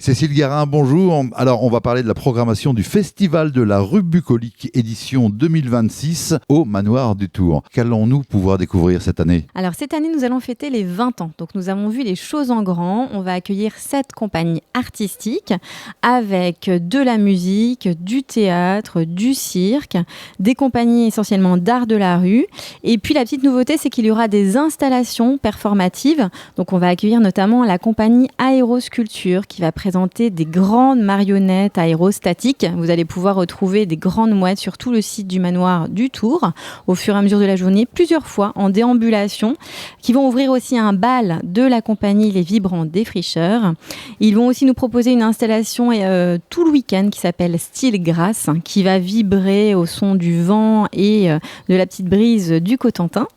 Cécile Garin, bonjour. Alors, on va parler de la programmation du Festival de la rue bucolique édition 2026 au Manoir du Tour. Qu'allons-nous pouvoir découvrir cette année ? Alors cette année, nous allons fêter les 20 ans. Donc nous avons vu les choses en grand. On va accueillir 7 compagnies artistiques avec de la musique, du théâtre, du cirque, des compagnies essentiellement d'art de la rue. Et puis la petite nouveauté, c'est qu'il y aura des installations performatives. Donc on va accueillir notamment la compagnie Aérosculpture qui va présenter des grandes marionnettes aérostatiques. Vous allez pouvoir retrouver des grandes mouettes sur tout le site du Manoir du Tour au fur et à mesure de la journée, plusieurs fois en déambulation, qui vont ouvrir aussi un bal de la compagnie Les Vibrants Défricheurs. Ils vont aussi nous proposer une installation tout le week-end qui s'appelle Style Grâce, qui va vibrer au son du vent et de la petite brise du Cotentin.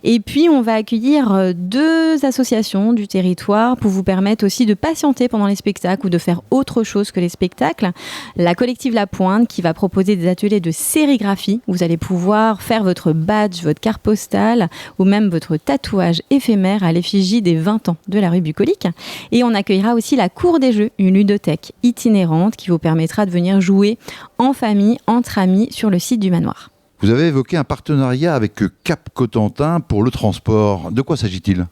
Et puis, on va accueillir 2 associations du territoire pour vous permettre aussi de patienter pendant les spectacles ou de faire autre chose que les spectacles. La collective La Pointe qui va proposer des ateliers de sérigraphie. Vous allez pouvoir faire votre badge, votre carte postale ou même votre tatouage éphémère à l'effigie des 20 ans de la rue bucolique. Et on accueillera aussi la Cour des Jeux, une ludothèque itinérante qui vous permettra de venir jouer en famille, entre amis sur le site du manoir. Vous avez évoqué un partenariat avec Cap Cotentin pour le transport. De quoi s'agit-il ?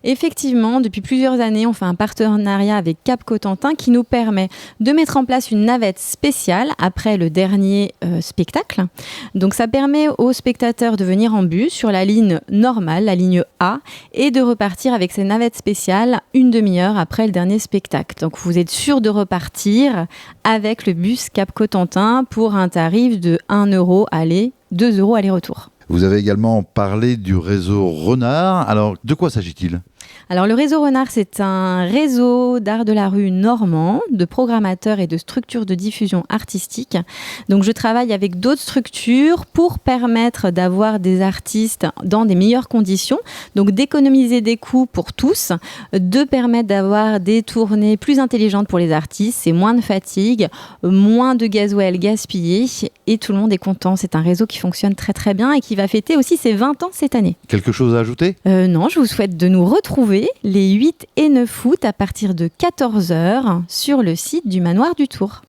Effectivement, depuis plusieurs années, on fait un partenariat avec Cap Cotentin qui nous permet de mettre en place une navette spéciale après le dernier spectacle. Donc ça permet aux spectateurs de venir en bus sur la ligne normale, la ligne A, et de repartir avec ces navettes spéciales une demi-heure après le dernier spectacle. Donc vous êtes sûr de repartir avec le bus Cap Cotentin pour un tarif de 1 € aller, 2 € aller-retour. Vous avez également parlé du réseau Renard. Alors, de quoi s'agit-il ? Alors le réseau Renard, c'est un réseau d'art de la rue normand, de programmateurs et de structures de diffusion artistique. Donc je travaille avec d'autres structures pour permettre d'avoir des artistes dans des meilleures conditions, donc d'économiser des coûts pour tous, de permettre d'avoir des tournées plus intelligentes pour les artistes, c'est moins de fatigue, moins de gasoil gaspillé et tout le monde est content. C'est un réseau qui fonctionne très très bien et qui va fêter aussi ses 20 ans cette année. Quelque chose à ajouter ? Non, je vous souhaite de nous retrouver les 8 et 9 août à partir de 14h sur le site du Manoir du Tour.